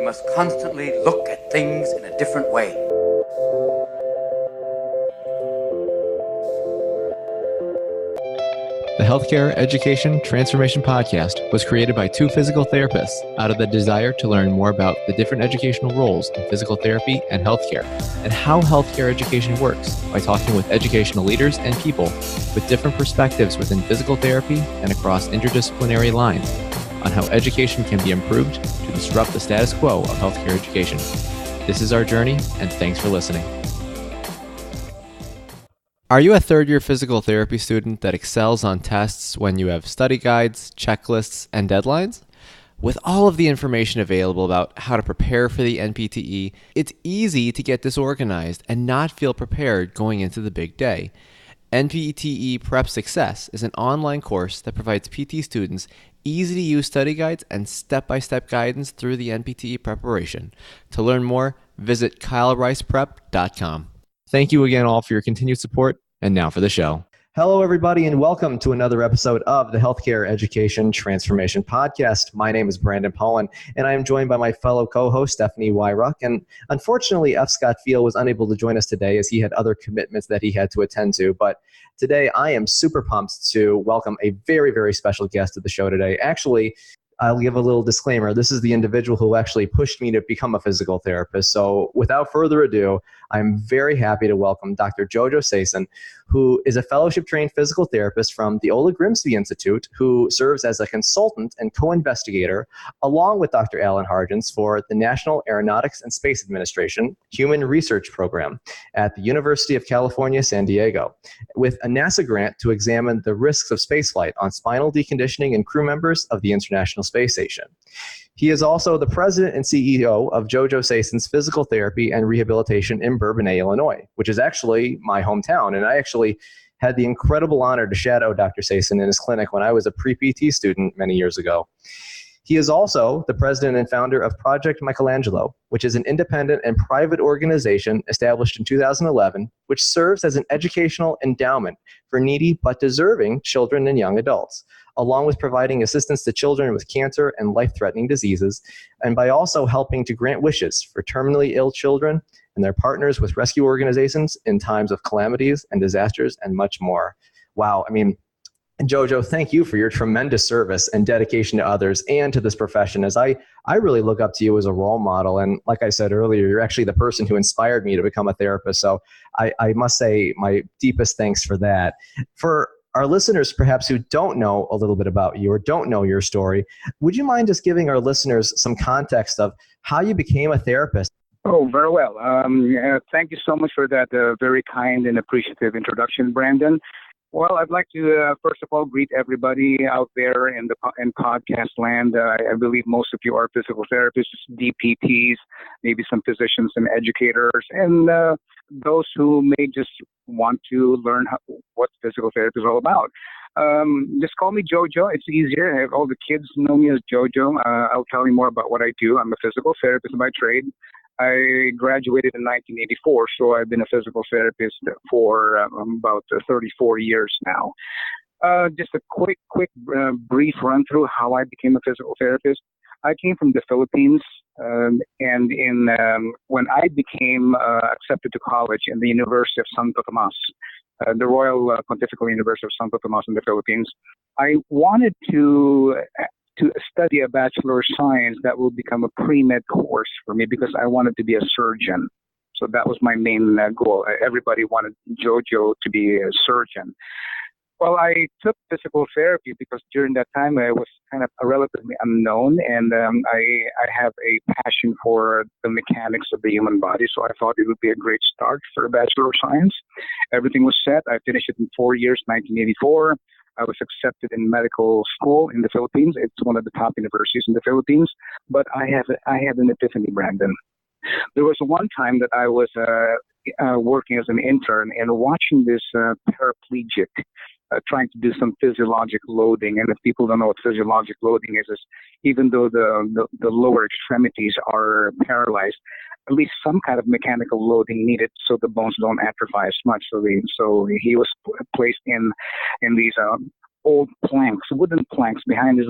must constantly look at things in a different way. The Healthcare Education Transformation Podcast was created by two physical therapists out of the desire to learn more about the different educational roles in physical therapy and healthcare, and how healthcare education works by talking with educational leaders and people with different perspectives within physical therapy and across interdisciplinary lines on how education can be improved to disrupt the status quo of healthcare education. This is our journey, and thanks for listening. Are you a third-year physical therapy student that excels on tests when you have study guides, checklists, and deadlines? With all of the information available about how to prepare for the NPTE, it's easy to get disorganized and not feel prepared going into the big day. NPTE Prep Success is an online course that provides PT students easy-to-use study guides and step-by-step guidance through the NPTE preparation. To learn more, visit kylericeprep.com. Thank you again all for your continued support, and now for the show. Hello, everybody, and welcome to another episode of the Healthcare Education Transformation Podcast. My name is Brandon Pollen, and I am joined by my fellow co-host, Stephanie Wyruck. And unfortunately, F. Scott Field was unable to join us today as he had other commitments that he had to attend to. But today, I am super pumped to welcome a very, very special guest to the show today. Actually, I'll give a little disclaimer. This is the individual who actually pushed me to become a physical therapist. So without further ado, I'm very happy to welcome Dr. Jojo Sayson, who is a fellowship-trained physical therapist from the Ola Grimsby Institute, who serves as a consultant and co-investigator, along with Dr. Alan Hargens, for the National Aeronautics and Space Administration Human Research Program at the University of California, San Diego, with a NASA grant to examine the risks of spaceflight on spinal deconditioning in crew members of the International Space Station. He is also the president and CEO of Jojo Sayson's Physical Therapy and Rehabilitation in Bourbonnais, Illinois, which is actually my hometown. And I actually had the incredible honor to shadow Dr. Sayson in his clinic when I was a pre-PT student many years ago. He is also the president and founder of Project Michelangelo, which is an independent and private organization established in 2011, which serves as an educational endowment for needy but deserving children and young adults, along with providing assistance to children with cancer and life-threatening diseases, and by also helping to grant wishes for terminally ill children and their partners with rescue organizations in times of calamities and disasters and much more. Wow, I mean, Jojo, thank you for your tremendous service and dedication to others and to this profession, as I really look up to you as a role model. And like I said earlier, you're actually the person who inspired me to become a therapist. So I must say my deepest thanks for that. For our listeners, perhaps, who don't know a little bit about you or don't know your story, would you mind just giving our listeners some context of how you became a therapist? Oh, very well. Thank you so much for that very kind and appreciative introduction, Brandon. Well, I'd like to, first of all, greet everybody out there in podcast land. I believe most of you are physical therapists, DPTs, maybe some physicians and educators, and those who may just want to learn what physical therapy is all about. Just call me Jojo. It's easier. All the kids know me as Jojo. I'll tell you more about what I do. I'm a physical therapist by trade. I graduated in 1984, so I've been a physical therapist for about 34 years now. Just a quick brief run through how I became a physical therapist. I came from the Philippines, and when I became accepted to college in the University of Santo Tomas, the Royal Pontifical University of Santo Tomas in the Philippines, I wanted to study a Bachelor of Science that will become a pre-med course for me because I wanted to be a surgeon. So that was my main goal. Everybody wanted Jojo to be a surgeon. Well, I took physical therapy because during that time I was kind of relatively unknown, and I have a passion for the mechanics of the human body, so I thought it would be a great start for a Bachelor of Science. Everything was set. I finished it in 4 years, 1984. I was accepted in medical school in the Philippines. It's one of the top universities in the Philippines. But I had an epiphany, Brandon. There was one time that I was working as an intern and watching this paraplegic trying to do some physiologic loading. And if people don't know what physiologic loading is even though the lower extremities are paralyzed, at least some kind of mechanical loading needed so the bones don't atrophy as much. So he was placed in these old planks, wooden planks behind his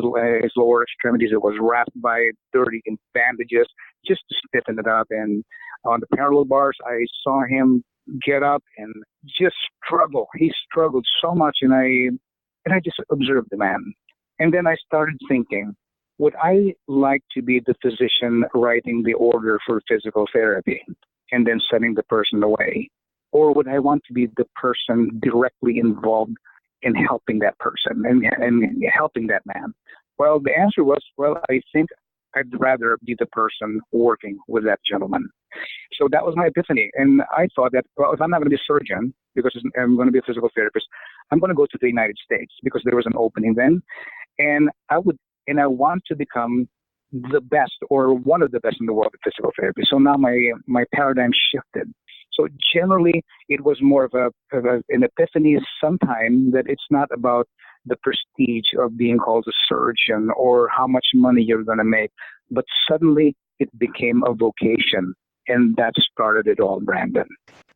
lower extremities. It was wrapped by dirty bandages just to stiffen it up. And on the parallel bars, I saw him get up and just struggle. He struggled so much, and I just observed the man. And then I started thinking, would I like to be the physician writing the order for physical therapy and then sending the person away? Or would I want to be the person directly involved in helping that person and helping that man? Well, the answer was, well, I think I'd rather be the person working with that gentleman. So that was my epiphany. And I thought that, well, if I'm not going to be a surgeon, because I'm going to be a physical therapist, I'm going to go to the United States because there was an opening then. And I want to become the best or one of the best in the world at physical therapy. So now my paradigm shifted. So generally, it was more of an epiphany sometime that it's not about the prestige of being called a surgeon or how much money you're going to make, but suddenly it became a vocation. And that started it all, Brandon.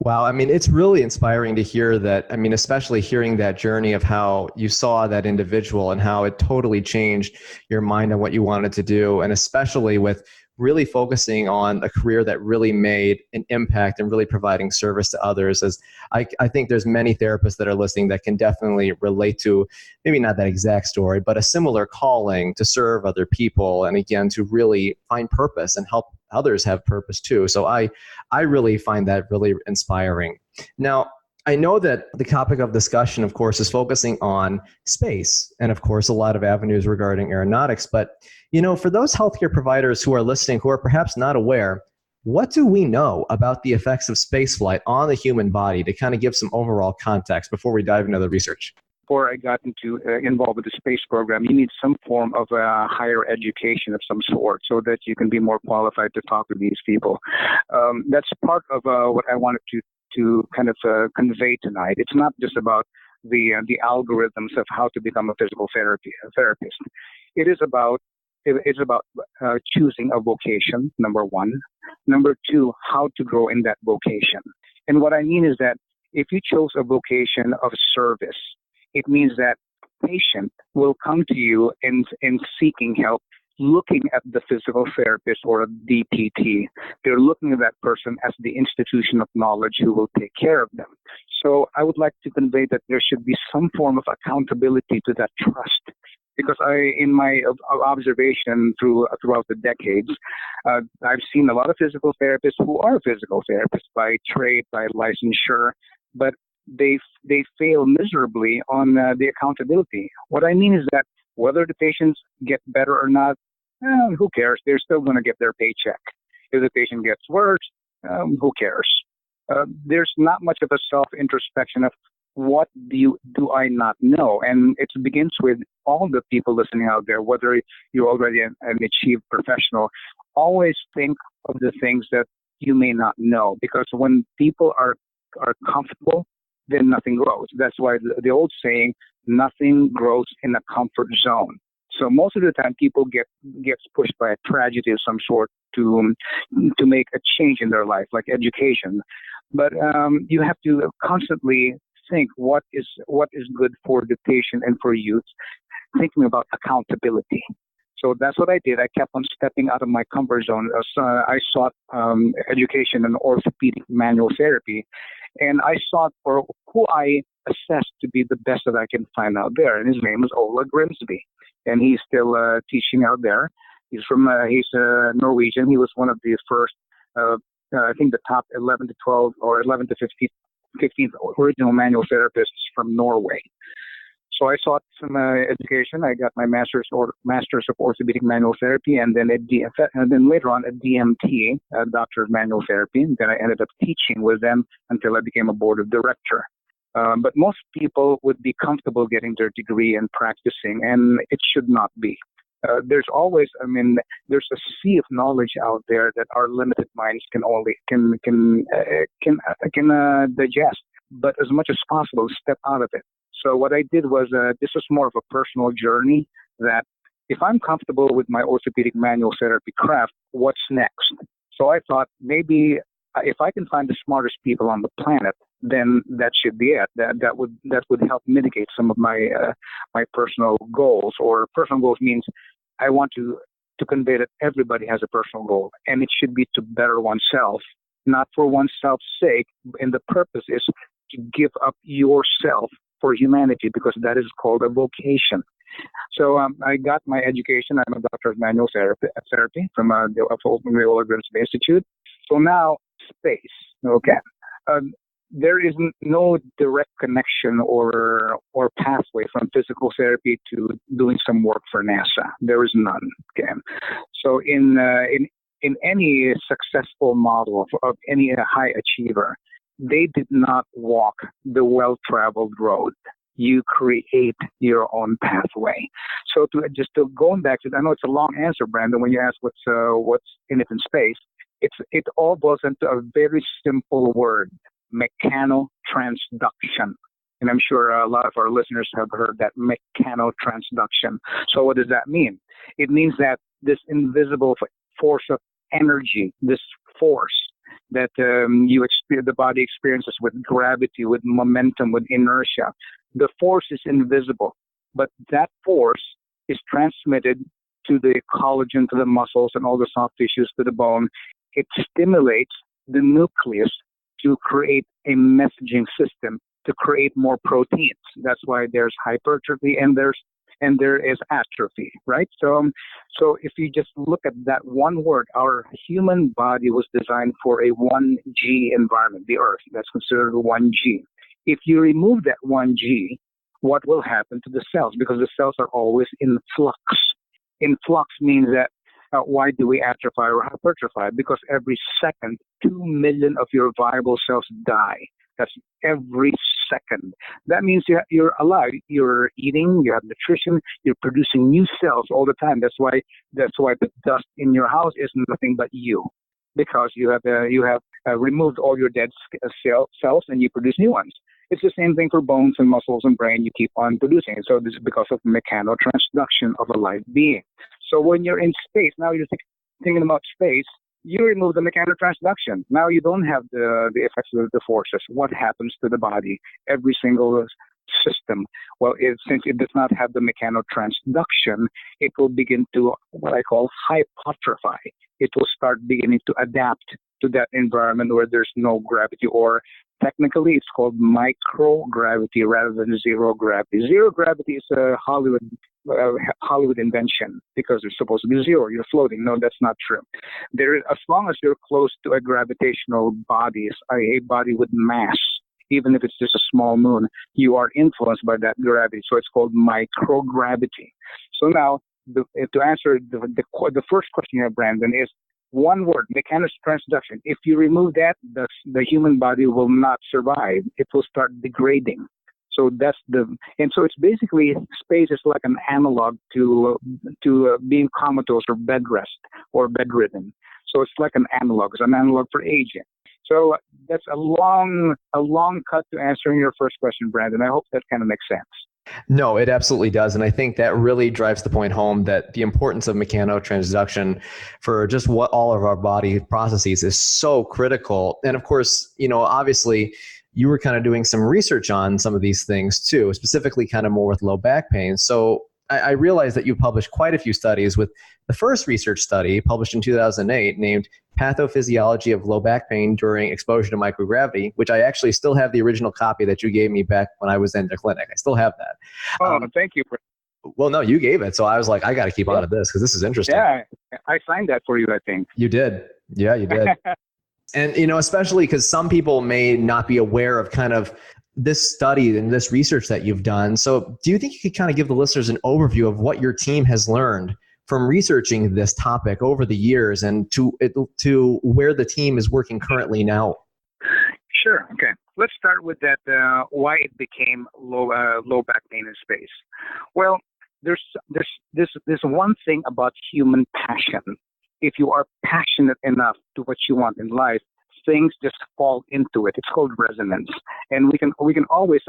Wow. I mean, it's really inspiring to hear that. I mean, especially hearing that journey of how you saw that individual and how it totally changed your mind on what you wanted to do. And especially with really focusing on a career that really made an impact and really providing service to others. As I think there's many therapists that are listening that can definitely relate to maybe not that exact story, but a similar calling to serve other people. And again, to really find purpose and help others have purpose too. So I really find that really inspiring. Now, I know that the topic of discussion, of course, is focusing on space and, of course, a lot of avenues regarding aeronautics. But, for those healthcare providers who are listening, who are perhaps not aware, what do we know about the effects of spaceflight on the human body to kind of give some overall context before we dive into the research? Before I got involved with the space program, you need some form of higher education of some sort so that you can be more qualified to talk to these people. That's part of what I wanted to kind of convey tonight. It's not just about the algorithms of how to become a physical therapist. It's about choosing a vocation, number one. Number two, how to grow in that vocation. And what I mean is that if you chose a vocation of service, it means that patient will come to you in seeking help, looking at the physical therapist or a DPT. They're looking at that person as the institution of knowledge who will take care of them. So I would like to convey that there should be some form of accountability to that trust. Because in my observation throughout the decades, I've seen a lot of physical therapists who are physical therapists by trade, by licensure, but they fail miserably on the accountability. What I mean is that whether the patients get better or not, who cares? They're still going to get their paycheck. If the patient gets worse, who cares? There's not much of a self-introspection of what do I not know? And it begins with all the people listening out there, whether you're already an achieved professional, always think of the things that you may not know. Because when people are comfortable, then nothing grows. That's why the old saying, nothing grows in a comfort zone. So most of the time, people gets pushed by a tragedy of some sort to make a change in their life, like education. But you have to constantly think what is good for the patient and for youth, thinking about accountability. So that's what I did. I kept on stepping out of my comfort zone. I sought education in orthopedic manual therapy, and I sought for who I assessed to be the best that I can find out there. And his name is Ola Grimsby, and he's still teaching out there. He's Norwegian. He was one of the first, I think the top 11 to 12 or 11 to 15th original manual therapists from Norway. So I sought some education. I got my master's of orthopedic manual therapy, and then later on a DMT, Doctor of Manual Therapy. And then I ended up teaching with them until I became a board of director. But most people would be comfortable getting their degree and practicing, and it should not be. There's a sea of knowledge out there that our limited minds can digest. But as much as possible, step out of it. So what I did was, this was more of a personal journey, that if I'm comfortable with my orthopedic manual therapy craft, what's next? So I thought maybe if I can find the smartest people on the planet, then that should be it. That would help mitigate some of my my personal goals. Or personal goals means I want to convey that everybody has a personal goal, and it should be to better oneself, not for oneself's sake. And the purpose is to give up yourself for humanity, because that is called a vocation. So I got my education. I'm a Doctorate of Manual Therapy from the Ola Grimsby Institute. So now space. Okay. There is no direct connection or pathway from physical therapy to doing some work for NASA. There is none. Okay. So in any successful model of any high achiever, they did not walk the well-traveled road. You create your own pathway. So going back to, I know it's a long answer, Brandon, when you ask what's in it in space. It all boils into a very simple word: mechanotransduction. And I'm sure a lot of our listeners have heard that mechanotransduction. So what does that mean? It means that this invisible force of energy, this force that the body experiences with gravity, with momentum, with inertia, the force is invisible, but that force is transmitted to the collagen, to the muscles, and all the soft tissues, to the bone. It stimulates the nucleus to create a messaging system, to create more proteins. That's why there's hypertrophy and there is atrophy, right? So if you just look at that one word, our human body was designed for a 1G environment, the Earth. That's considered 1G. If you remove that 1G, what will happen to the cells? Because the cells are always in flux. In flux means that why do we atrophy or hypertrophy? Because every second, 2 million of your viable cells die. That's every second. That means you're alive. You're eating. You have nutrition. You're producing new cells all the time. That's why the dust in your house is nothing but you, because you have removed all your dead cells and you produce new ones. It's the same thing for bones and muscles and brain. You keep on producing it. So this is because of mechanotransduction of a live being. So when you're in space, now you're thinking about space, you remove the mechanotransduction. Now you don't have the effects of the forces. What happens to the body? Every single system. Well, since it does not have the mechanotransduction, it will begin to what I call hypertrophy. It will start beginning to adapt to that environment where there's no gravity, or technically it's called microgravity rather than zero gravity. Zero gravity is a Hollywood invention, because there's supposed to be zero. You're floating. No, that's not true. As long as you're close to a gravitational body, a body with mass, even if it's just a small moon, you are influenced by that gravity. So it's called microgravity. So now, to answer the first question here, Brandon, is one word: mechanotransduction. If you remove that, the human body will not survive. It will start degrading. So so it's basically, space is like an analog to being comatose or bed rest or bedridden. So it's like an analog. It's an analog for aging. So that's a long cut to answering your first question, Brandon. I hope that kind of makes sense. No, it absolutely does. And I think that really drives the point home that the importance of mechanotransduction for just what all of our body processes is so critical. And of course, obviously you were kind of doing some research on some of these things too, specifically kind of more with low back pain. So I realized that you published quite a few studies, with the first research study published in 2008 named Pathophysiology of Low Back Pain During Exposure to Microgravity, which I actually still have the original copy that you gave me back when I was in the clinic. I still have that. Oh, thank you. Well, no, you gave it. So I was like, I got to keep on to this because this is interesting. Yeah, I signed that for you, I think. You did. Yeah, you did. And, especially because some people may not be aware of kind of this study and this research that you've done. So do you think you could kind of give the listeners an overview of what your team has learned from researching this topic over the years and to where the team is working currently now? Sure. Okay. Let's start with that. Why it became low back pain in space. Well, there's one thing about human passion. If you are passionate enough to what you want in life, things just fall into it. It's called resonance, and we can always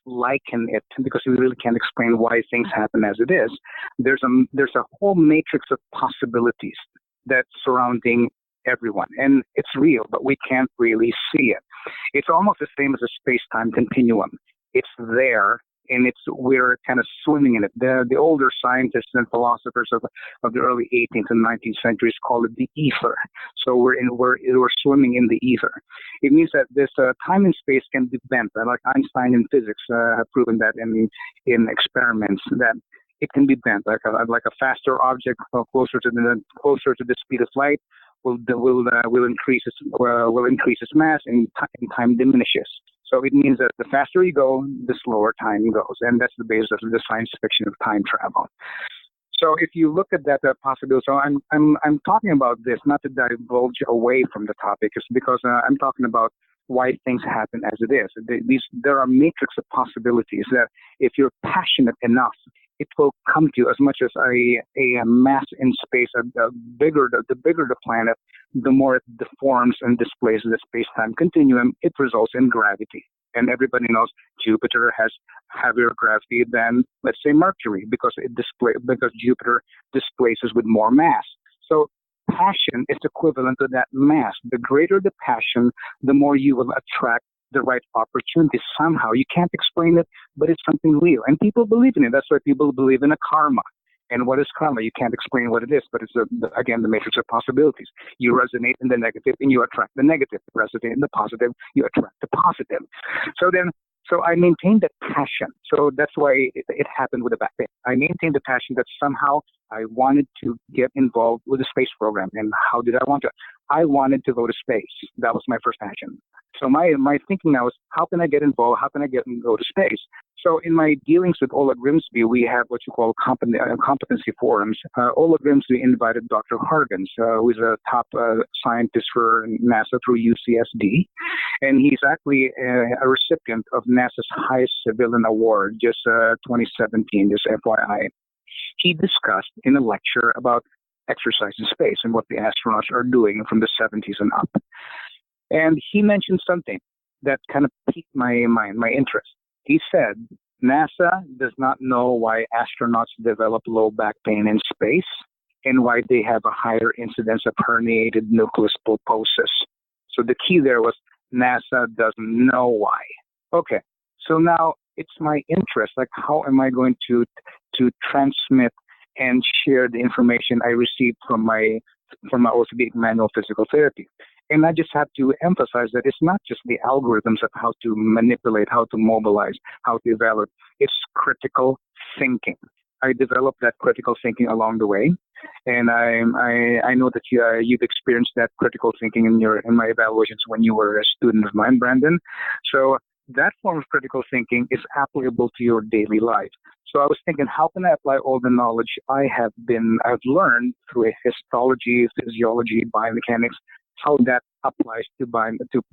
liken it, because we really can't explain why things happen as it is. There's a whole matrix of possibilities that's surrounding everyone. And it's real, but we can't really see it. It's almost the same as a space-time continuum. It's there, and we're kind of swimming in it. The older scientists and philosophers of the early 18th and 19th centuries call it the ether. So we're swimming in the ether. It means that this time and space can be bent. Like Einstein in physics have proven that in experiments that it can be bent. Like a faster object closer to the speed of light will increase its mass, and time diminishes. So it means that the faster you go, the slower time goes, and that's the basis of the science fiction of time travel. So if you look at that possibility, so I'm talking about this not to divulge away from the topic, it's because I'm talking about why things happen as it is. There are matrix of possibilities that if you're passionate enough, it will come to you as much as a mass in space. The bigger the planet, the more it deforms and displaces the space-time continuum. It results in gravity. And everybody knows Jupiter has heavier gravity than, let's say, Mercury, because Jupiter displaces with more mass. So passion is equivalent to that mass. The greater the passion, the more you will attract the right opportunity somehow. You can't explain it, but it's something real. And people believe in it. That's why people believe in a karma. And what is karma? You can't explain what it is, but it's, again, the matrix of possibilities. You resonate in the negative, and you attract the negative. You resonate in the positive, you attract the positive. So I maintained that passion. So that's why it happened with the back pain. I maintained the passion that somehow I wanted to get involved with the space program. And how did I want to? I wanted to go to space. That was my first passion. So my thinking now is, how can I get involved? How can I go to space? So in my dealings with Ola Grimsby, we have what you call competency forums. Ola Grimsby invited Dr. Hargens, who is a top scientist for NASA through UCSD. And he's actually a recipient of NASA's highest civilian award, just 2017, just FYI. He discussed in a lecture about exercise in space and what the astronauts are doing from the 70s and up. And he mentioned something that kind of piqued my mind, my interest. He said, NASA does not know why astronauts develop low back pain in space and why they have a higher incidence of herniated nucleus pulposus. So the key there was NASA doesn't know why. Okay, so now it's my interest. Like, how am I going to transmit and share the information I received from my Orthopedic Manual Therapy? And I just have to emphasize that it's not just the algorithms of how to manipulate, how to mobilize, how to evaluate. It's critical thinking. I developed that critical thinking along the way, and I know that you've experienced that critical thinking in my evaluations when you were a student of mine, Brandon. So that form of critical thinking is applicable to your daily life. So I was thinking, how can I apply all the knowledge I've learned through histology, physiology, biomechanics, how that applies to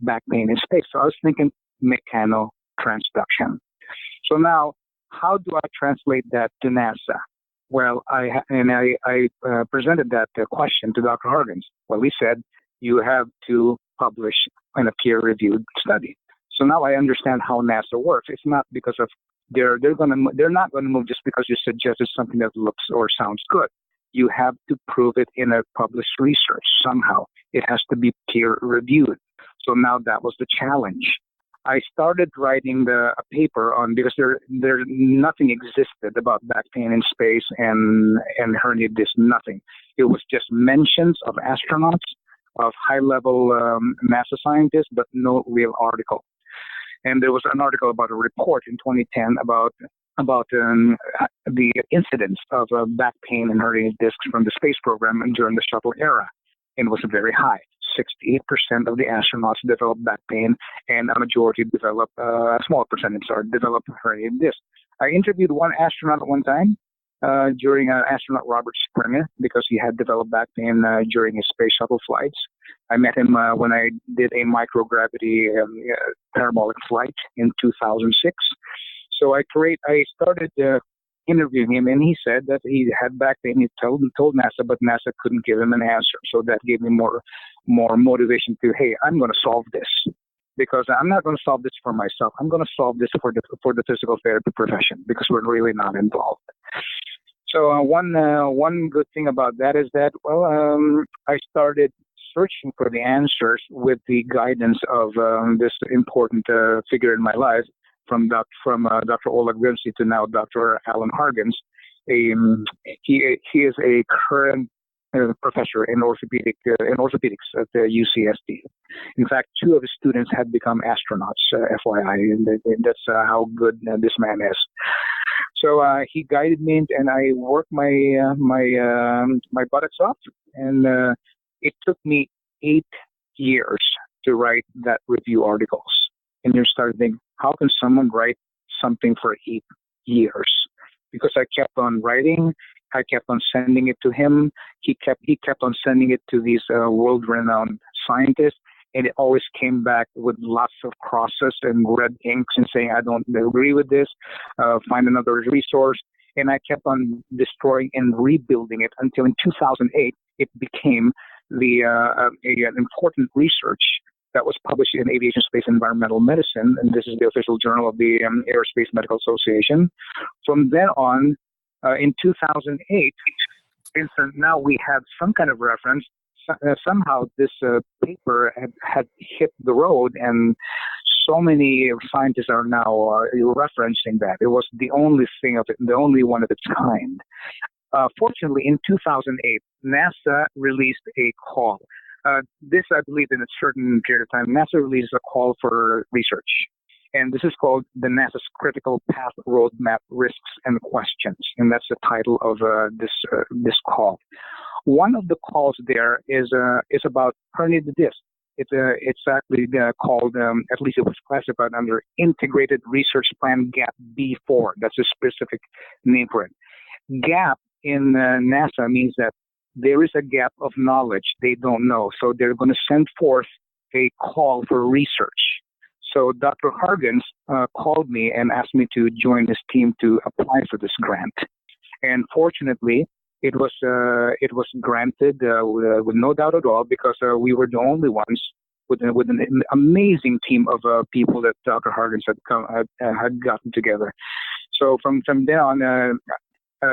back pain in space? So I was thinking mechanotransduction. So now, how do I translate that to NASA? Well, I presented that question to Dr. Hargens. Well, he said, you have to publish in a peer-reviewed study. So now I understand how NASA works. It's not because of they're not going to move just because you suggested something that looks or sounds good. You have to prove it in a published research somehow. It has to be peer-reviewed. So now that was the challenge. I started writing a paper on, because there nothing existed about back pain in space and hernia disc, nothing. It was just mentions of astronauts, of high-level NASA scientists, but no real article. And there was an article about a report in 2010 about the incidence of back pain and hernia discs from the space program and during the shuttle era. And it was very high. 68% of the astronauts developed back pain, and a majority developed, a small percentage, developed hernia disc. I interviewed one astronaut at one time during astronaut Robert Springer, because he had developed back pain during his space shuttle flights. I met him when I did a microgravity parabolic flight in 2006. So I started interviewing him, and he said that he had back pain. He told NASA, but NASA couldn't give him an answer. So that gave me more motivation to, hey, I'm going to solve this, because I'm not going to solve this for myself. I'm going to solve this for the physical therapy profession, because we're really not involved. So one good thing about that is that, I started searching for the answers with the guidance of this important figure in my life, from Dr. Ola Grimsby to now Dr. Alan Hargens. He is a current professor in orthopedics at the UCSD. In fact, 2 of his students had become astronauts, FYI, and that's how good this man is. So he guided me, and I worked my buttocks off, and it took me 8 years to write that review articles. And you start thinking, how can someone write something for 8 years? Because I kept on writing, I kept on sending it to him. He kept on sending it to these world-renowned scientists, and it always came back with lots of crosses and red inks and saying, I don't agree with this, find another resource. And I kept on destroying and rebuilding it until in 2008, it became an important research that was published in Aviation, Space, and Environmental Medicine, and this is the official journal of the Aerospace Medical Association. From then on, in 2008, since now we had some kind of reference, somehow this paper had hit the road, and so many scientists are now referencing that. It was the only thing of it, the only one of its kind. Fortunately, in 2008, NASA released a call. This, I believe, in a certain period of time, NASA released a call for research. And this is called the NASA's Critical Path Roadmap Risks and Questions. And that's the title of this call. One of the calls there is about herniated disc. It's actually called, at least it was classified under Integrated Research Plan Gap B4. That's a specific name for it. Gap in NASA means that there is a gap of knowledge they don't know. So they're going to send forth a call for research. So Dr. Hargens called me and asked me to join his team to apply for this grant. And fortunately, it was granted with no doubt at all, because we were the only ones with an amazing team of people that Dr. Hargens had gotten together. So from then on,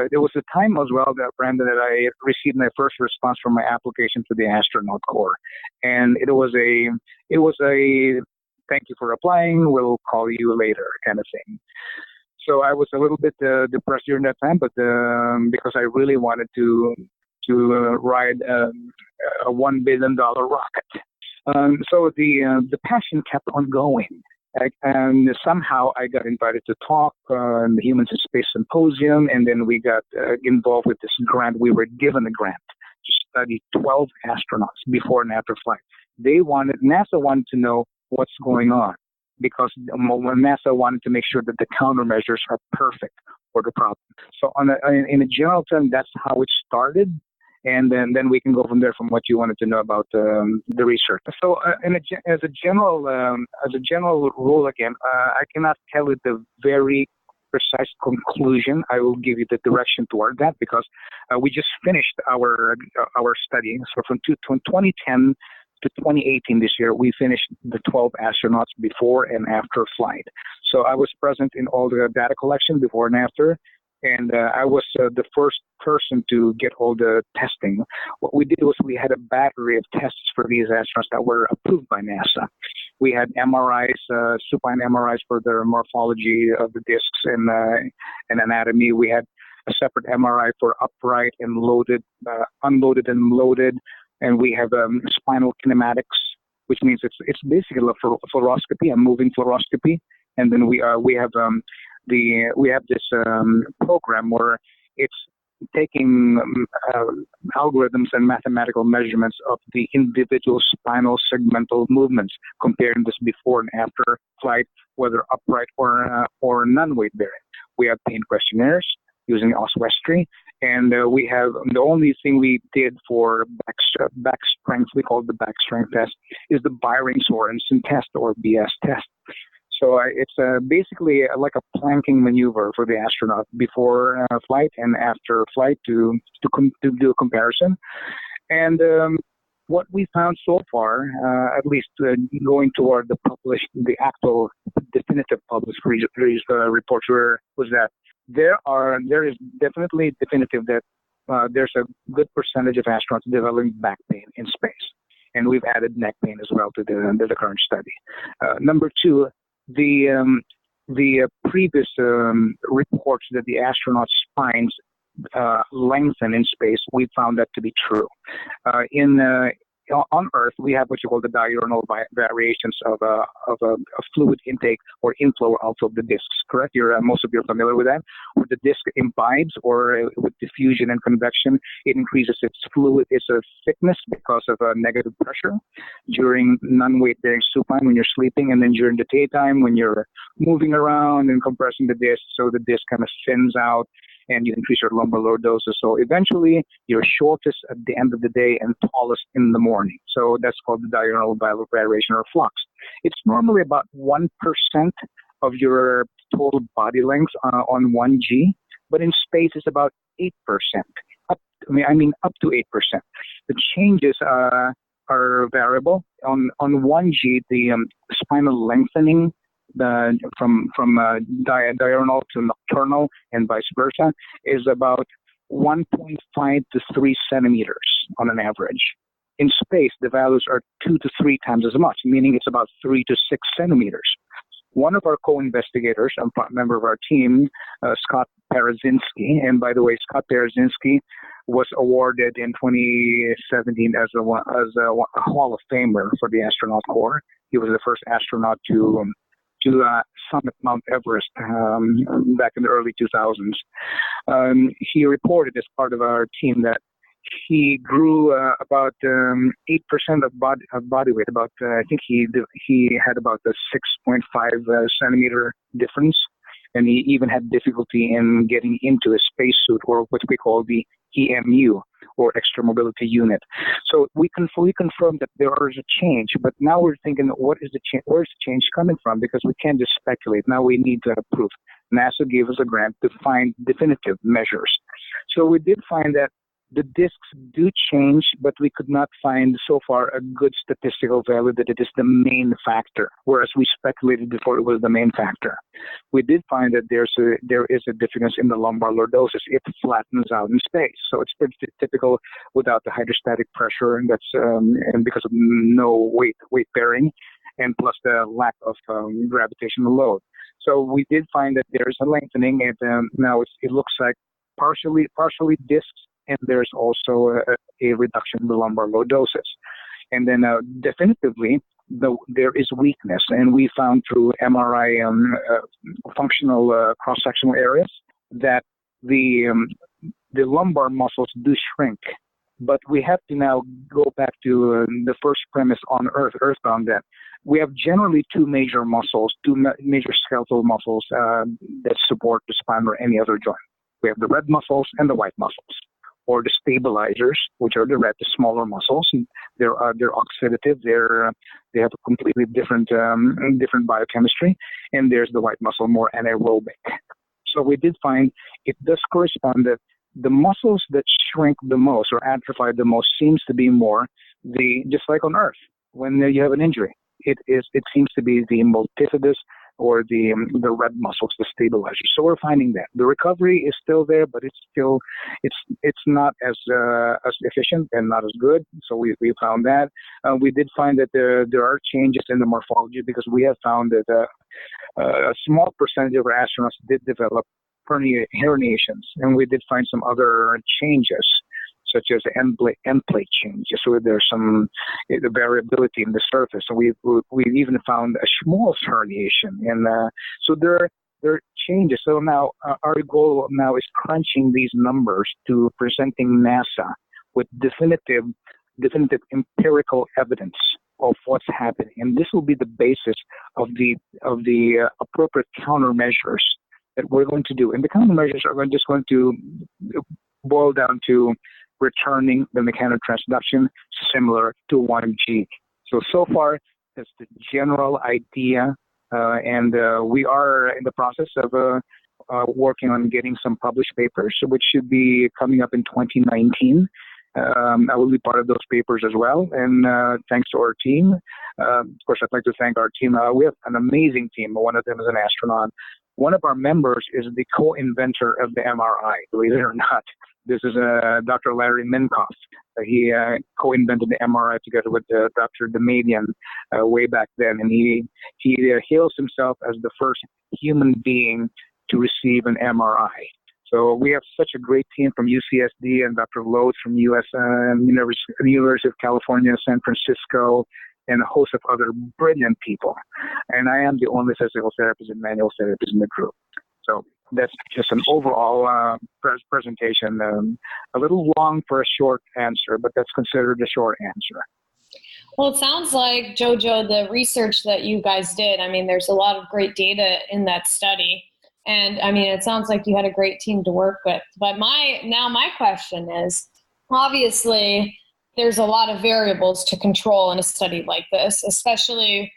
there was a time as well, that Brandon, that I received my first response from my application to the astronaut corps, and it was a thank you for applying, we'll call you later kind of thing. So I was a little bit depressed during that time, but because I really wanted to ride a $1 billion rocket. So the passion kept on going. And somehow I got invited to talk in the Humans in Space Symposium, and then we got involved with this grant. We were given a grant to study 12 astronauts before and after flight. NASA wanted to know what's going on, because NASA wanted to make sure that the countermeasures are perfect for the problem. So in a general term, that's how it started. And then we can go from there from what you wanted to know about the research. So as a general rule, again, I cannot tell you the very precise conclusion. I will give you the direction toward that, because we just finished our study. So from 2010 to 2018 this year, we finished the 12 astronauts before and after flight. So I was present in all the data collection before and after. And I was the first person to get all the testing. What we did was we had a battery of tests for these astronauts that were approved by NASA. We had MRIs, supine MRIs for their morphology of the discs and anatomy. We had a separate MRI for upright and loaded, unloaded and loaded. And we have spinal kinematics, which means it's basically a fluoroscopy, a moving fluoroscopy. And then we have this program where it's taking algorithms and mathematical measurements of the individual spinal segmental movements, comparing this before and after flight, whether upright or non-weight bearing. We have pain questionnaires using oswestry, and we have the only thing we did for back strength, we call the back strength test, is the Byring-Sorensen test, or BS test. So it's basically like a planking maneuver for the astronaut before flight and after flight to do a comparison. And what we found so far, at least going toward the actual definitive published reports, was that there is definitely definitive that there's a good percentage of astronauts developing back pain in space. and we've added neck pain as well to the current study. Number two, the previous reports that the astronauts' spines lengthen in space, we found that to be true. On Earth, we have what you call the diurnal variations of fluid intake or inflow or outflow of the discs. Correct? Most of you are familiar with that. Where the disc imbibes, or with diffusion and convection, it increases its thickness because of negative pressure during non-weight bearing supine when you're sleeping, and then during the daytime when you're moving around and compressing the disc, so the disc kind of thins out, and you increase your lumbar lordosis. So eventually, you're shortest at the end of the day and tallest in the morning. So that's called the diurnal variation or flux. It's normally about 1% of your total body length on 1G, but in space it's about 8%. Up to 8%. The changes are variable. On 1G, the spinal lengthening from diurnal to nocturnal and vice versa is about 1.5 to 3 centimeters on an average. In space, the values are 2 to 3 times as much, meaning it's about 3 to 6 centimeters. One of our co-investigators, a member of our team, Scott Parazinski, and by the way, Scott Parazinski was awarded in 2017 as a Hall of Famer for the astronaut corps. He was the first astronaut to summit Mount Everest back in the early 2000s. He reported as part of our team that he grew about 8% of body weight. I think he had about a 6.5 centimeter difference, and he even had difficulty in getting into a spacesuit, or what we call the EMU, or extra mobility unit. So we can fully confirm that there is a change, but now we're thinking, where's the change coming from? Because we can't just speculate. Now we need to have proof. NASA gave us a grant to find definitive measures. So we did find that the discs do change, but we could not find so far a good statistical value that it is the main factor, whereas we speculated before it was the main factor. We did find that there is a difference in the lumbar lordosis. It flattens out in space, so it's pretty typical without the hydrostatic pressure, and that's and because of no weight bearing, and plus the lack of gravitational load. So we did find that there is a lengthening, and now it looks like partially discs, and there's also a reduction in the lumbar lordosis. And then definitively, there is weakness, and we found through MRI functional cross-sectional areas that the lumbar muscles do shrink. But we have to now go back to the first premise on Earthbound, that we have generally two major skeletal muscles that support the spine or any other joint. We have the red muscles and the white muscles, or the stabilizers, which are the smaller muscles. They're oxidative. They have a completely different biochemistry. And there's the white muscle, more anaerobic. So we did find it does correspond that the muscles that shrink the most or atrophy the most seems to be more just like on Earth when you have an injury. It seems to be the multifidus or the red muscles, the stabilizers. So we're finding that the recovery is still there, but it's not as efficient and not as good. So we found that. We did find that there are changes in the morphology, because we have found that a small percentage of our astronauts did develop herniations, and we did find some other changes, such as end plate changes. So there's some variability in the surface. So we've even found a small herniation, and so there are changes. So now our goal now is crunching these numbers to presenting NASA with definitive empirical evidence of what's happening, and this will be the basis of the appropriate countermeasures that we're going to do. And the countermeasures are just going to boil down to returning the mechanotransduction similar to 1G. So far, that's the general idea, and we are in the process of working on getting some published papers, which should be coming up in 2019. I will be part of those papers as well, and thanks to our team. Of course, I'd like to thank our team. We have an amazing team. One of them is an astronaut. One of our members is the co-inventor of the MRI, believe it or not. This is Dr. Larry Minkoff. He co-invented the MRI together with Dr. Damadian way back then, and he hails himself as the first human being to receive an MRI. So we have such a great team from UCSD and Dr. Lodes from University of California, San Francisco, and a host of other brilliant people. And I am the only physical therapist and manual therapist in the group. So that's just an overall presentation. A little long for a short answer, but that's considered a short answer. Well, it sounds like, Jojo, the research that you guys did, I mean, there's a lot of great data in that study. And I mean, it sounds like you had a great team to work with. But my question is, obviously, there's a lot of variables to control in a study like this, especially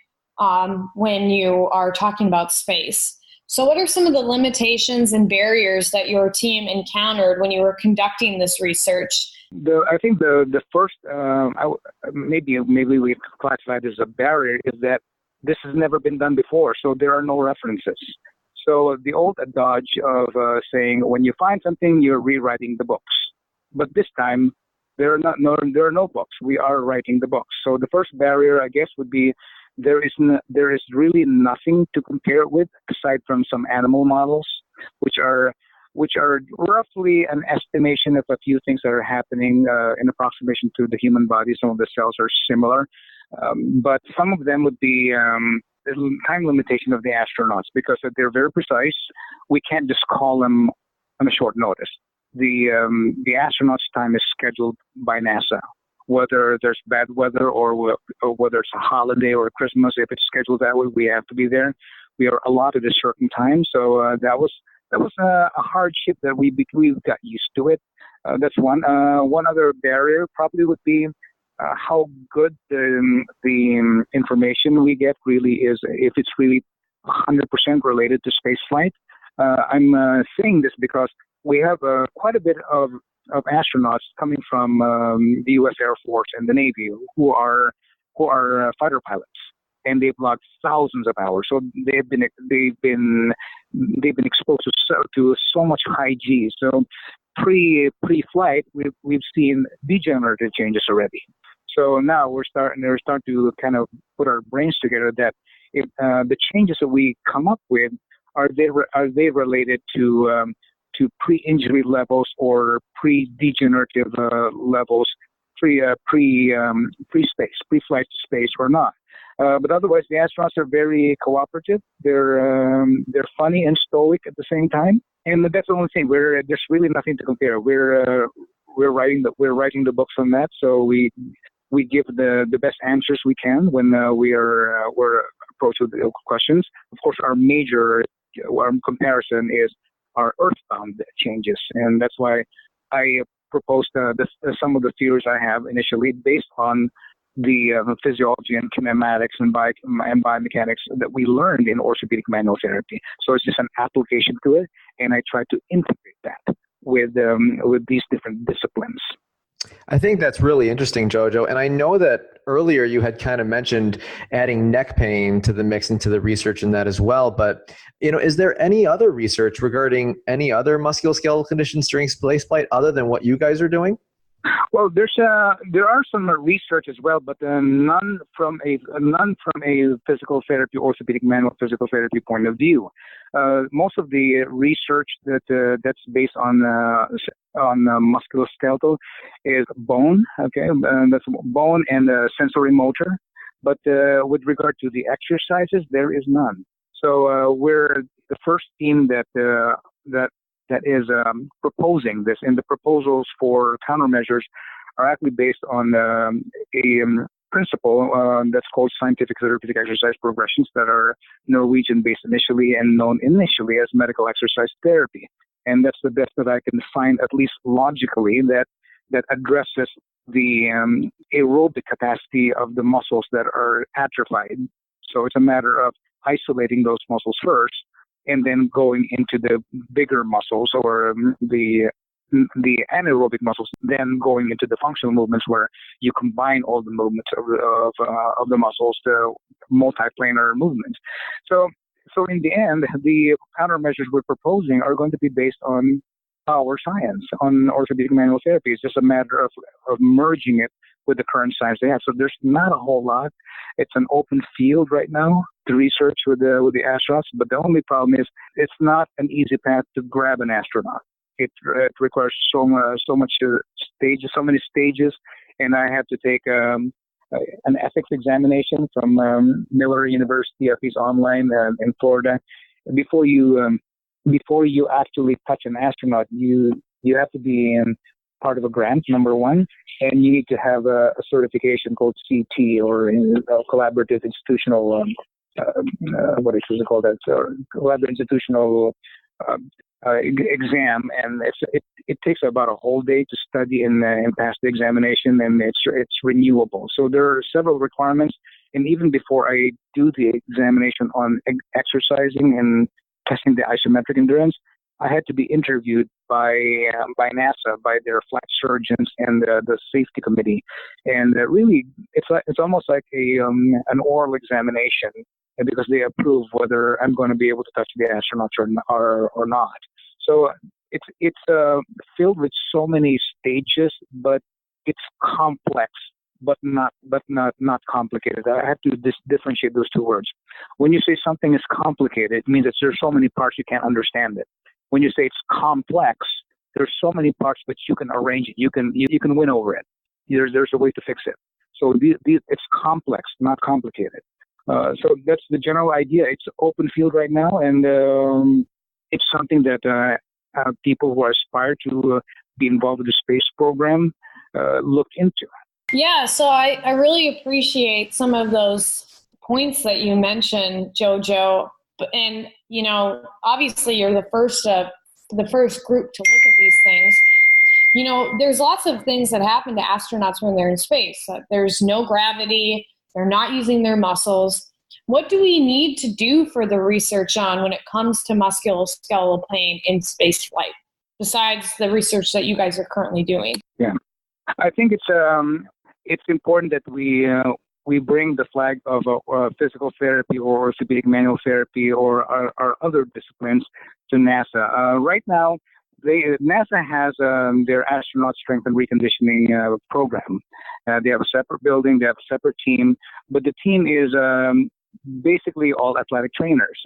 when you are talking about space. So what are some of the limitations and barriers that your team encountered when you were conducting this research? I think the first, maybe we classify it as a barrier, is that this has never been done before, so there are no references. So the old adage of saying, when you find something, you're rewriting the books. But this time, there are no books. We are writing the books. So the first barrier, I guess, would be there is really nothing to compare with aside from some animal models, which are roughly an estimation of a few things that are happening in approximation to the human body. Some of the cells are similar, but some of them would be the time limitation of the astronauts, because they're very precise. We can't just call them on a short notice. The astronauts' time is scheduled by NASA. Whether there's bad weather or whether it's a holiday or Christmas, if it's scheduled that way, we have to be there. We are allotted a certain time, so that was a hardship that we got used to it. That's one. One other barrier probably would be how good the information we get really is, if it's really 100% related to space flight. I'm saying this because we have quite a bit of astronauts coming from the U.S. Air Force and the Navy who are fighter pilots, and they've logged thousands of hours. So they've been exposed to so much high G. So pre-flight, we've seen degenerative changes already. So now we're starting to kind of put our brains together that if the changes that we come up with are they related to pre-injury levels or pre-degenerative levels, pre-flight to space or not. But otherwise, the astronauts are very cooperative. They're funny and stoic at the same time, and that's the only thing. There's really nothing to compare. We're writing the books on that, so we give the best answers we can when we're approached with the questions. Of course, our comparison is our earthbound changes, and that's why I proposed some of the theories I have initially based on the physiology and kinematics and biomechanics that we learned in orthopedic manual therapy. So it's just an application to it, and I try to integrate that with these different disciplines. I think that's really interesting, Jojo. And I know that earlier you had kind of mentioned adding neck pain to the mix into the research in that as well. But, is there any other research regarding any other musculoskeletal conditions during space flight other than what you guys are doing? Well, there are some research as well, but none from a physical therapy, orthopedic manual physical therapy point of view. Most of the research that's based on musculoskeletal is bone. Okay, that's bone and sensory motor. But with regard to the exercises, there is none. So we're the first team that is proposing this, and the proposals for countermeasures are actually based on a principle that's called scientific therapeutic exercise progressions that are Norwegian-based initially and known initially as medical exercise therapy. And that's the best that I can find, at least logically, that addresses the aerobic capacity of the muscles that are atrophied. So it's a matter of isolating those muscles first, and then going into the bigger muscles or the anaerobic muscles, then going into the functional movements where you combine all the movements of the muscles, the multiplanar movements. So in the end, the countermeasures we're proposing are going to be based on our science on orthopedic manual therapy. It's just a matter of merging it with the current science they have. So there's not a whole lot. It's an open field right now to research with the astronauts, but the only problem is it's not an easy path to grab an astronaut. It requires so many stages, and I have to take an ethics examination from Miller University. He's online in Florida. Before you actually touch an astronaut, you have to be part of a grant, number one, and you need to have a certification called CT, or collaborative institutional what is it called? That collaborative institutional exam, and it takes about a whole day to study and pass the examination, and it's renewable. So there are several requirements, and even before I do the examination on exercising and testing the isometric endurance, I had to be interviewed by NASA, by their flight surgeons and the safety committee, and really it's almost like an oral examination, because they approve whether I'm going to be able to touch the astronauts or not. So it's filled with so many stages, but it's complex, but not complicated. I have to differentiate those two words. When you say something is complicated, it means that there's so many parts you can't understand it. When you say it's complex, there's so many parts, but you can arrange it. You can win over it. There's a way to fix it. So it's complex, not complicated. So that's the general idea. It's open field right now, and it's something that people who aspire to be involved with the space program look into. Yeah, so I really appreciate some of those points that you mentioned, Jojo. And, obviously you're the first group to look at these things. There's lots of things that happen to astronauts when they're in space. There's no gravity. They're not using their muscles. What do we need to do for the research on when it comes to musculoskeletal pain in space flight, besides the research that you guys are currently doing? Yeah, I think it's important that we bring the flag of physical therapy or orthopedic manual therapy or our other disciplines to NASA. Right now, NASA has their astronaut strength and reconditioning program. They have a separate building, they have a separate team, but the team is basically all athletic trainers.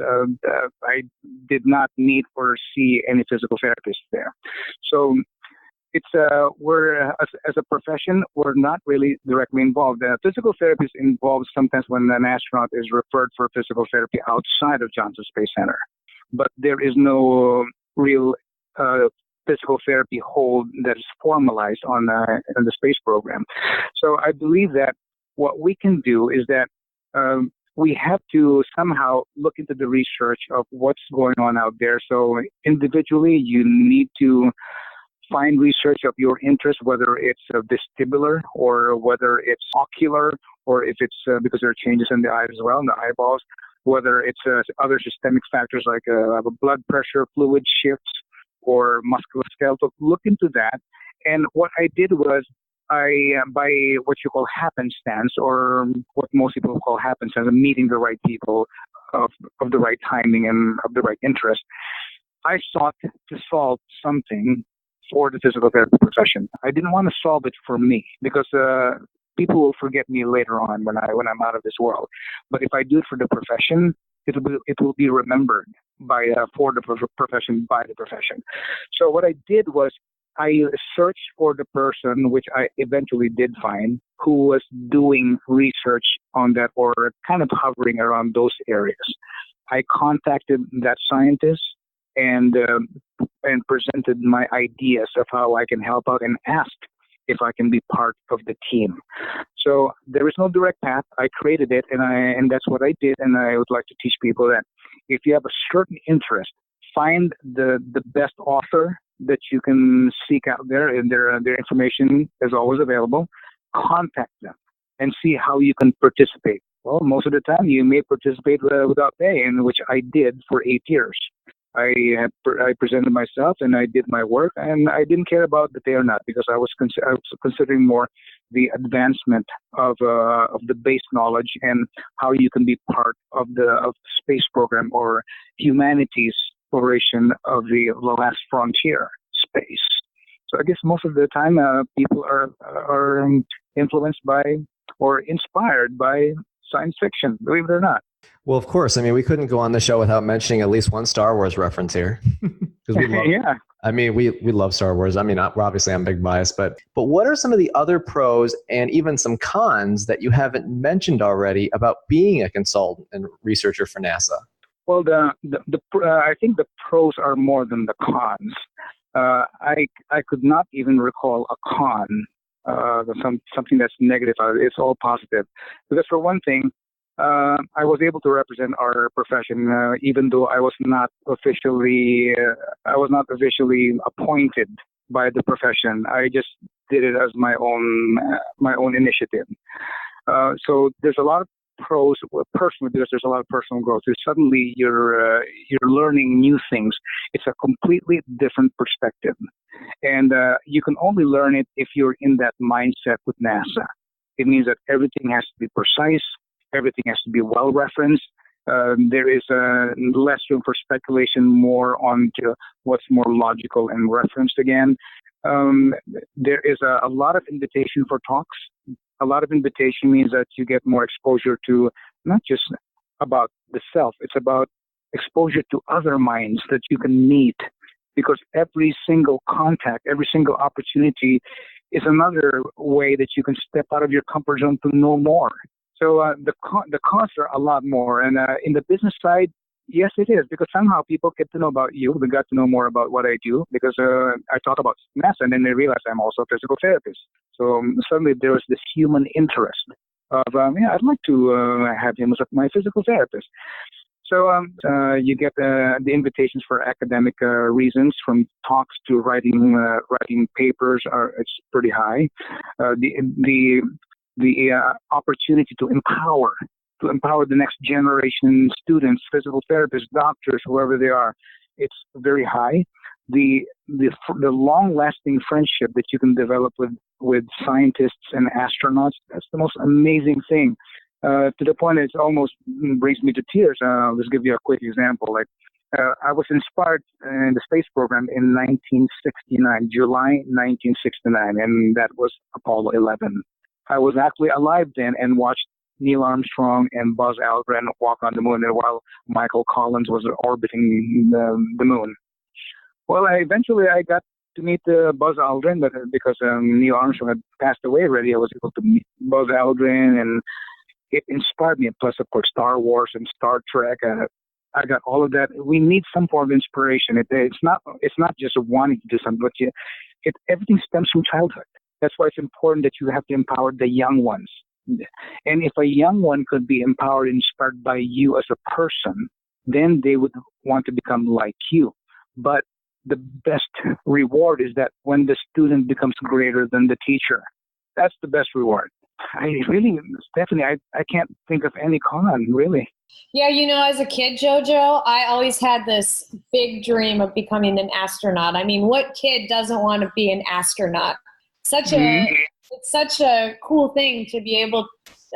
I did not need or see any physical therapists there. So we're as a profession, we're not really directly involved. Physical therapy is involved sometimes when an astronaut is referred for physical therapy outside of Johnson Space Center, but there is no real physical therapy hold that is formalized on the space program. So I believe that what we can do is that we have to somehow look into the research of what's going on out there. So individually, you need to find research of your interest, whether it's vestibular or whether it's ocular, or if it's because there are changes in the eyes as well, in the eyeballs, whether it's other systemic factors like blood pressure, fluid shifts, or musculoskeletal. Look into that. And what I did was by what you call happenstance, or what most people call happenstance, meeting the right people of the right timing and of the right interest, I sought to solve something for the physical therapy profession. I didn't want to solve it for me, because people will forget me later on when I'm out of this world. But if I do it for the profession, it will be remembered for the profession, by the profession. So what I did was I searched for the person, which I eventually did find, who was doing research on that, or kind of hovering around those areas. I contacted that scientist and presented my ideas of how I can help out, and asked if I can be part of the team. So there is no direct path. I created it, and that's what I did. And I would like to teach people that if you have a certain interest, find the best author that you can seek out there, and their information is always available. Contact them and see how you can participate. Well, most of the time you may participate without pay, and which I did for 8 years. I presented myself and I did my work, and I didn't care about the pay or not, because I was considering more the advancement of the base knowledge and how you can be part of the space program, or humanity's exploration of the last frontier, space. So I guess most of the time people are influenced by or inspired by science fiction, believe it or not. Well, of course. I mean, we couldn't go on the show without mentioning at least one Star Wars reference here. Because we love, Yeah. I mean, we love Star Wars. I mean, obviously I'm big bias, but what are some of the other pros and even some cons that you haven't mentioned already about being a consultant and researcher for NASA? Well, I think the pros are more than the cons. I could not even recall a con, something that's negative. It's all positive. Because for one thing, I was able to represent our profession, even though I was not officially appointed by the profession. I just did it as my own initiative. So there's a lot of pros personally, because there's a lot of personal growth. So suddenly you're learning new things. It's a completely different perspective, and you can only learn it if you're in that mindset with NASA. It means that everything has to be precise. Everything has to be well referenced. There is less room for speculation, more on to what's more logical and referenced again. There is a lot of invitation for talks. A lot of invitation means that you get more exposure to not just about the self, it's about exposure to other minds that you can meet, because every single contact, every single opportunity is another way that you can step out of your comfort zone to know more. So the cons are a lot more. And in the business side, yes, it is, because somehow people get to know about you. They got to know more about what I do, because I talk about NASA, and then they realize I'm also a physical therapist. So suddenly there was this human interest of, I'd like to have him as my physical therapist. So you get the invitations for academic reasons, from talks to writing papers. It's pretty high. The opportunity to empower the next generation students, physical therapists, doctors, whoever they are, it's very high. The long-lasting friendship that you can develop with scientists and astronauts, that's the most amazing thing. To the point it almost brings me to tears. I'll just give you a quick example. I was inspired in the space program in 1969, July 1969, and that was Apollo 11. I was actually alive then and watched Neil Armstrong and Buzz Aldrin walk on the moon, while Michael Collins was orbiting the moon. Well, eventually I got to meet Buzz Aldrin, but because Neil Armstrong had passed away already, I was able to meet Buzz Aldrin, and it inspired me. And plus, of course, Star Wars and Star Trek. I got all of that. We need some form of inspiration. It's not just wanting to do something, but everything stems from childhood. That's why it's important that you have to empower the young ones. And if a young one could be empowered and inspired by you as a person, then they would want to become like you. But the best reward is that when the student becomes greater than the teacher, that's the best reward. Stephanie, I can't think of any con, really. Yeah, as a kid, Jojo, I always had this big dream of becoming an astronaut. I mean, what kid doesn't want to be an astronaut? It's such a cool thing to be able.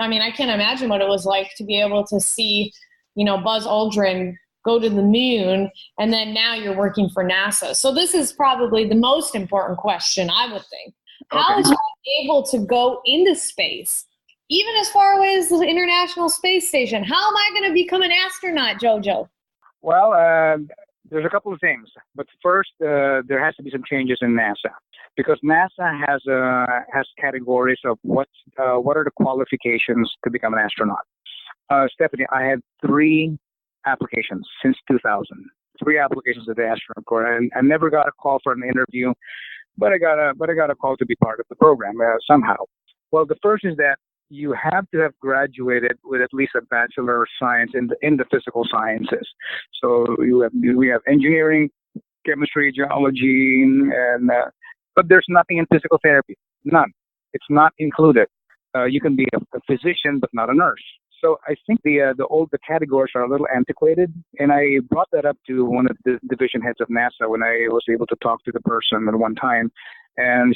I mean, I can't imagine what it was like to be able to see, Buzz Aldrin go to the moon, and then now you're working for NASA. So this is probably the most important question, I would think. How is one able to go into space, even as far away as the International Space Station? How am I going to become an astronaut, Jojo? Well, there's a couple of things. But first, there has to be some changes in NASA, because NASA has categories of what are the qualifications to become an astronaut. Stephanie, I had 3 applications since 2000. 3 applications to the astronaut corps, and I never got a call for an interview, but I got a call to be part of the program somehow. Well, the first is that you have to have graduated with at least a Bachelor of Science in the physical sciences. So we have engineering, chemistry, geology, and but there's nothing in physical therapy. None. It's not included. You can be a physician, but not a nurse. So I think the categories are a little antiquated, and I brought that up to one of the division heads of NASA when I was able to talk to the person at one time, and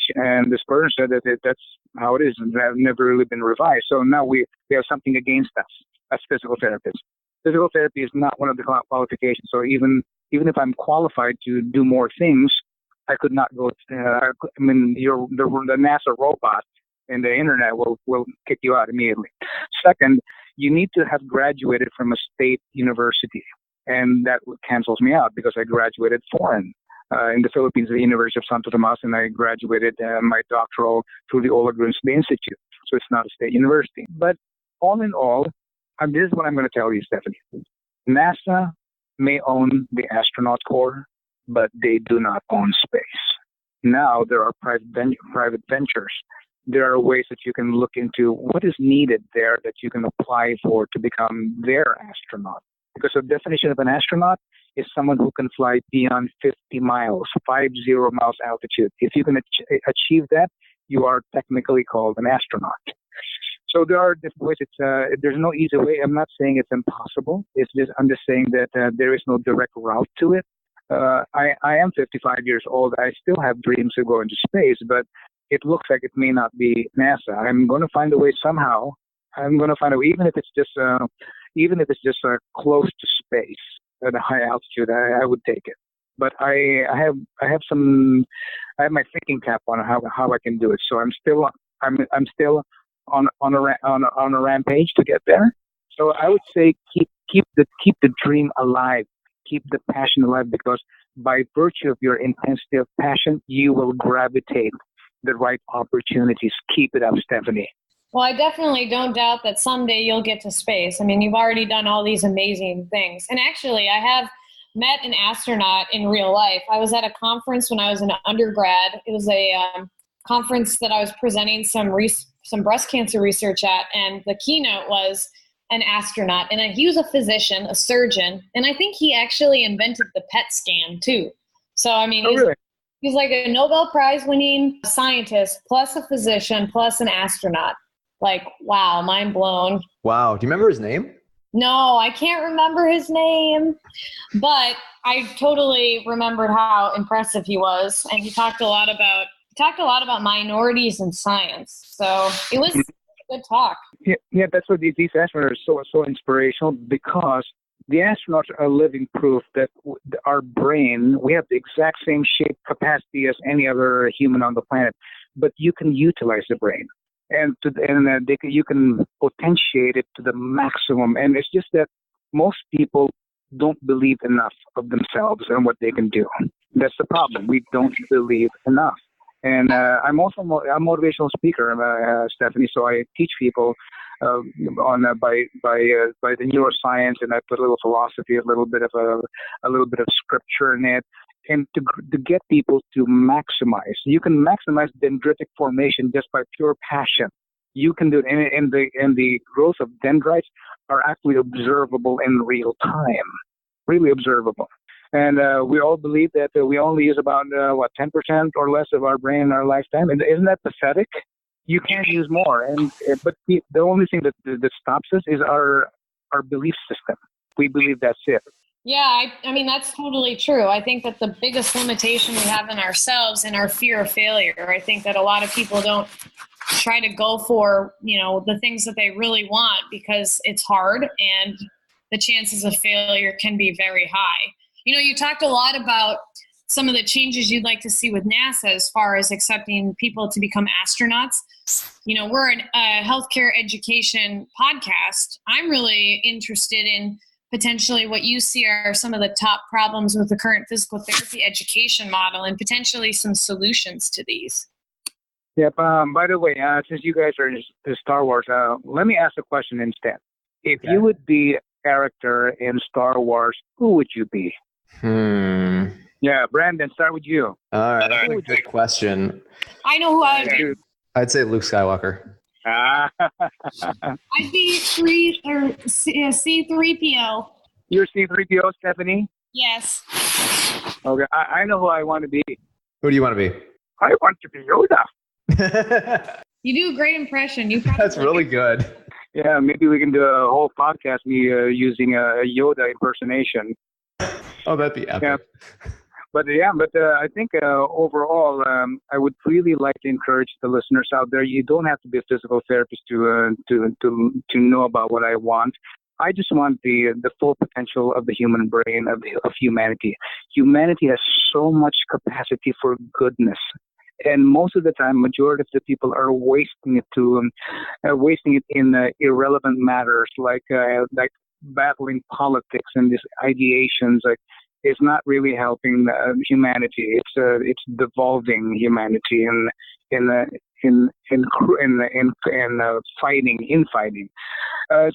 this person said that that's how it is, and have never really been revised. So now we have something against us as physical therapists. Physical therapy is not one of the qualifications. So even if I'm qualified to do more things, I could not go. I mean, the NASA robot and the internet will kick you out immediately. Second, you need to have graduated from a state university, and that cancels me out because I graduated foreign. In the Philippines, the University of Santo Tomas, and I graduated my doctoral through the Ola Grimsby Institute. So it's not a state university. But all in all, this is what I'm going to tell you, Stephanie. NASA may own the astronaut corps, but they do not own space. Now there are private ventures. There are ways that you can look into what is needed there that you can apply for to become their astronaut. Because the definition of an astronaut is someone who can fly beyond 50 miles, 50 miles altitude. If you can achieve that, you are technically called an astronaut. So there are different ways. There's no easy way. I'm not saying it's impossible. I'm just saying that there is no direct route to it. I am 55 years old. I still have dreams to go into space, but it looks like it may not be NASA. I'm going to find a way somehow. I'm going to find a way, even if it's just close to space at a high altitude. I would take it. But I have my thinking cap on how I can do it. So I'm still on a rampage to get there. So I would say keep the dream alive, keep the passion alive, because by virtue of your intensity of passion, you will gravitate the right opportunities. Keep it up, Stephanie. Well, I definitely don't doubt that someday you'll get to space. I mean, you've already done all these amazing things. And actually, I have met an astronaut in real life. I was at a conference when I was an undergrad. It was a conference that I was presenting some breast cancer research at, and the keynote was an astronaut. And he was a physician, a surgeon, and I think he actually invented the PET scan too. So, I mean, he's like a Nobel Prize winning scientist, plus a physician, plus an astronaut. Like, wow, mind blown. Wow. Do you remember his name? No, I can't remember his name, but I totally remembered how impressive he was. And he talked a lot about minorities in science. So it was a good talk. Yeah, that's what these astronauts are so inspirational, because the astronauts are living proof that our brain, we have the exact same shape capacity as any other human on the planet, but you can utilize the brain. And you can potentiate it to the maximum. And it's just that most people don't believe enough of themselves and what they can do. That's the problem. We don't believe enough. And I'm also a motivational speaker, Stephanie. So I teach people by the neuroscience, and I put a little philosophy, a little bit of scripture in it. And to get people to maximize. You can maximize dendritic formation just by pure passion. You can do it, and the growth of dendrites are actually observable in real time, really observable. And we all believe that we only use about 10% or less of our brain in our lifetime. And isn't that pathetic? You can't use more. But the only thing that stops us is our belief system. We believe that's it. Yeah, I mean, that's totally true. I think that the biggest limitation we have in ourselves and our fear of failure. I think that a lot of people don't try to go for, the things that they really want because it's hard and the chances of failure can be very high. You talked a lot about some of the changes you'd like to see with NASA as far as accepting people to become astronauts. We're a healthcare education podcast. I'm really interested in potentially what you see are some of the top problems with the current physical therapy education model and potentially some solutions to these. Yep. By the way, since you guys are into Star Wars, let me ask a question instead. If you would be a character in Star Wars, who would you be? Yeah, Brandon, start with you. All right. That's a good question. I know who I would be. I'd say Luke Skywalker. I'd be C3PO. You're C3PO, Stephanie? Yes. Okay, I know who I want to be. Who do you want to be? I want to be Yoda. You do a great impression. That's really good. Yeah, maybe we can do a whole podcast using a Yoda impersonation. Oh, that'd be epic. Yeah. But I think overall, I would really like to encourage the listeners out there. You don't have to be a physical therapist to know about what I want. I just want the full potential of the human brain, of humanity. Humanity has so much capacity for goodness, and most of the time, majority of the people are wasting it in irrelevant matters like battling politics and these ideations. Like, it's not really helping humanity. It's devolving humanity in fighting.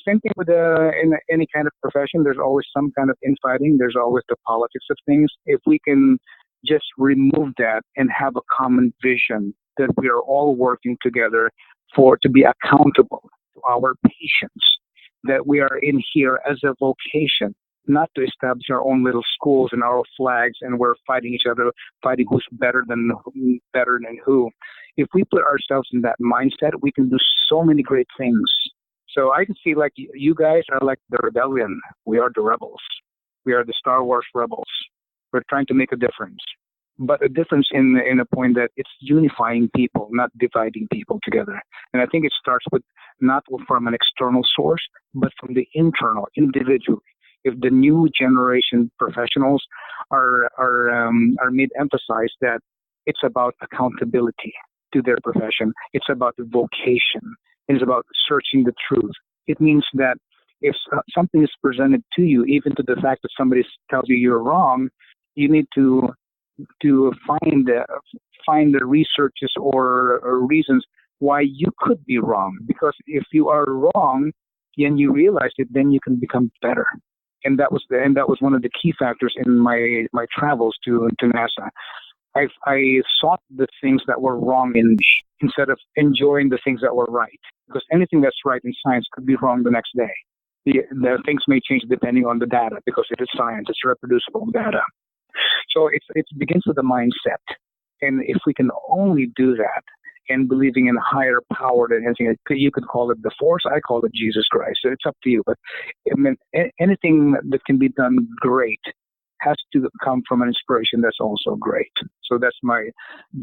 Same thing with in any kind of profession. There's always some kind of infighting. There's always the politics of things. If we can just remove that and have a common vision that we are all working together to be accountable to our patients, that we are in here as a vocation, not to establish our own little schools and our flags, and we're fighting each other, fighting who's better than who. If we put ourselves in that mindset, we can do so many great things. So I can see, like, you guys are like the rebellion. We are the rebels. We are the Star Wars rebels. We're trying to make a difference. But a difference in a point that it's unifying people, not dividing people together. And I think it starts with not from an external source, but from the internal, individually. If the new generation professionals are made emphasize that it's about accountability to their profession, it's about the vocation, it's about searching the truth. It means that if something is presented to you, even to the fact that somebody tells you you're wrong, you need to find the researches or reasons why you could be wrong. Because if you are wrong and you realize it, then you can become better. And that was one of the key factors in my travels to NASA. I sought the things that were wrong in me instead of enjoying the things that were right. Because anything that's right in science could be wrong the next day. The things may change depending on the data, because it is science, it's reproducible data. So it begins with the mindset. And if we can only do that, and believing in a higher power than anything, you could call it the force, I call it Jesus Christ. So it's up to you. But I mean, anything that can be done great has to come from an inspiration that's also great. So that's my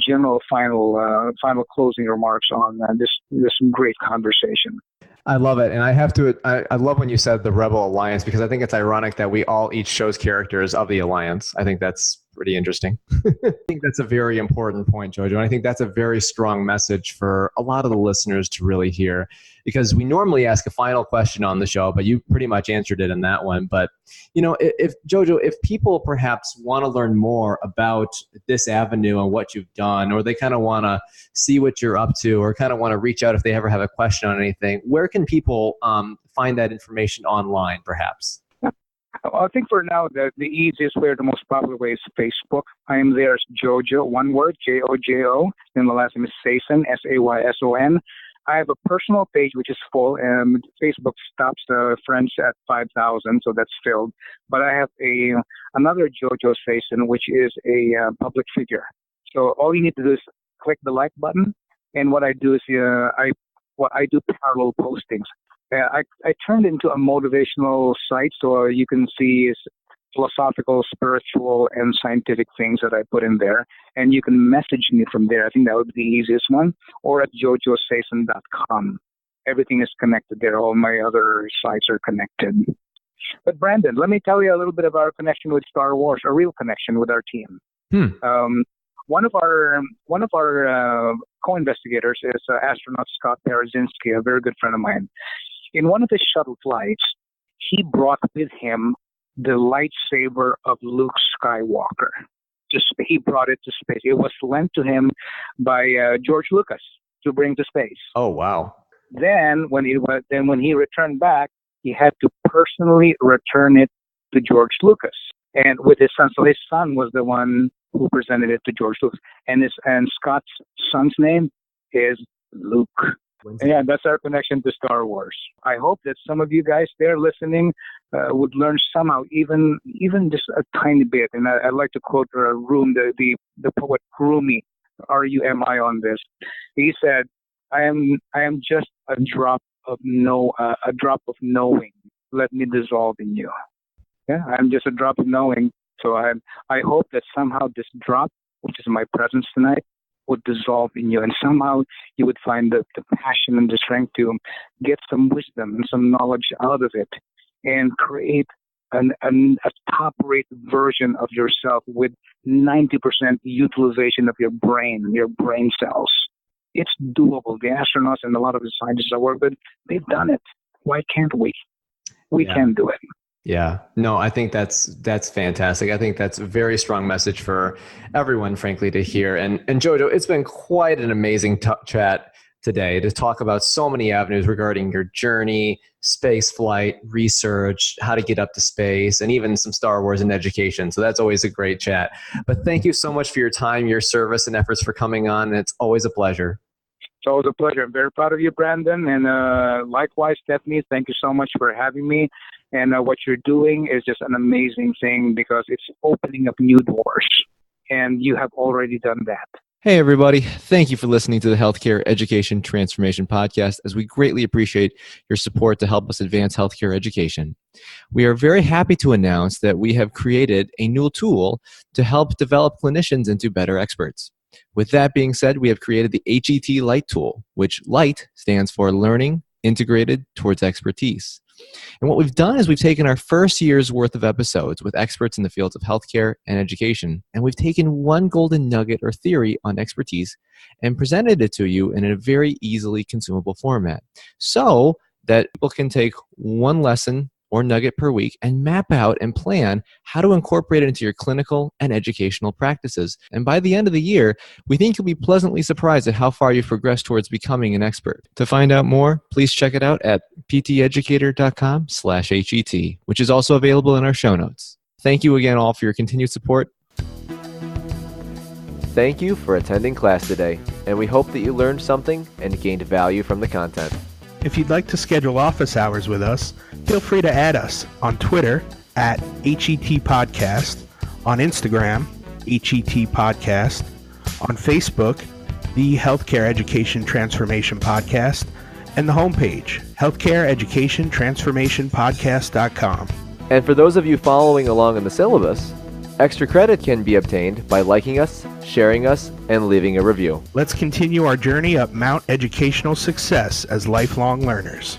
general final closing remarks on this great conversation. I love it. And I love when you said the Rebel Alliance, because I think it's ironic that we all each chose characters of the Alliance. I think that's pretty interesting. I think that's a very important point, Jojo. And I think that's a very strong message for a lot of the listeners to really hear, because we normally ask a final question on the show, but you pretty much answered it in that one. But, if Jojo, if people perhaps want to learn more about this avenue and what you've done, or they kind of want to see what you're up to, or kind of want to reach out if they ever have a question on anything, where can people find that information online, perhaps? Well, I think for now, the easiest way, or the most popular way, is Facebook. I am there as Jojo, one word, Jojo, and the last name is Sayson, Sayson. I have a personal page which is full, and Facebook stops friends at 5,000, so that's filled. But I have another Jojo Sayson, which is a public figure. So all you need to do is click the like button, and what I do is I do parallel postings. I turned into a motivational site, so you can see philosophical, spiritual, and scientific things that I put in there, and you can message me from there. I think that would be the easiest one, or at jojosayson.com. Everything is connected there. All my other sites are connected. But Brandon, let me tell you a little bit of our connection with Star Wars, a real connection with our team. One of our co-investigators is astronaut Scott Parazinski, a very good friend of mine. In one of his shuttle flights, he brought with him the lightsaber of Luke Skywalker. He brought it to space. It was lent to him by George Lucas to bring to space. Oh, wow. Then when he returned back, he had to personally return it to George Lucas, and with his son. So his son was the one who presented it to George Lucas, and Scott's son's name is Luke. Yeah, that's our connection to Star Wars. I hope that some of you guys there listening would learn somehow, even just a tiny bit. And I'd like to quote the poet Rumi, Rumi, on this. He said, "I am just a drop of knowing. Let me dissolve in you." Yeah, I'm just a drop of knowing. So I hope that somehow this drop, which is my presence tonight, would dissolve in you, and somehow you would find the passion and the strength to get some wisdom and some knowledge out of it, and create a top-rate version of yourself with 90% utilization of your brain cells. It's doable. The astronauts and a lot of the scientists I work with, they've done it. Why can't we? We can do it. Yeah, no, I think that's fantastic. I think that's a very strong message for everyone, frankly, to hear. And Jojo, it's been quite an amazing chat today to talk about so many avenues regarding your journey, space flight, research, how to get up to space, and even some Star Wars and education. So that's always a great chat. But thank you so much for your time, your service, and efforts for coming on. It's always a pleasure. It's always a pleasure. I'm very proud of you, Brandon. And likewise, Stephanie, thank you so much for having me. And what you're doing is just an amazing thing because it's opening up new doors. And you have already done that. Hey, everybody. Thank you for listening to the Healthcare Education Transformation Podcast, as we greatly appreciate your support to help us advance healthcare education. We are very happy to announce that we have created a new tool to help develop clinicians into better experts. With that being said, we have created the HET Light tool, which LIGHT stands for Learning Integrated Towards Expertise. And what we've done is we've taken our first year's worth of episodes with experts in the fields of healthcare and education, and we've taken one golden nugget or theory on expertise and presented it to you in a very easily consumable format so that people can take one lesson or nugget per week and map out and plan how to incorporate it into your clinical and educational practices. And by the end of the year, we think you'll be pleasantly surprised at how far you've progressed towards becoming an expert. To find out more, please check it out at pteducator.com/HET, which is also available in our show notes. Thank you again all for your continued support. Thank you for attending class today, and we hope that you learned something and gained value from the content. If you'd like to schedule office hours with us, feel free to add us on Twitter at HET Podcast, on Instagram, HET Podcast, on Facebook, the Healthcare Education Transformation Podcast, and the homepage, healthcareeducationtransformationpodcast.com. And for those of you following along in the syllabus, extra credit can be obtained by liking us, sharing us, and leaving a review. Let's continue our journey up Mount Educational Success as lifelong learners.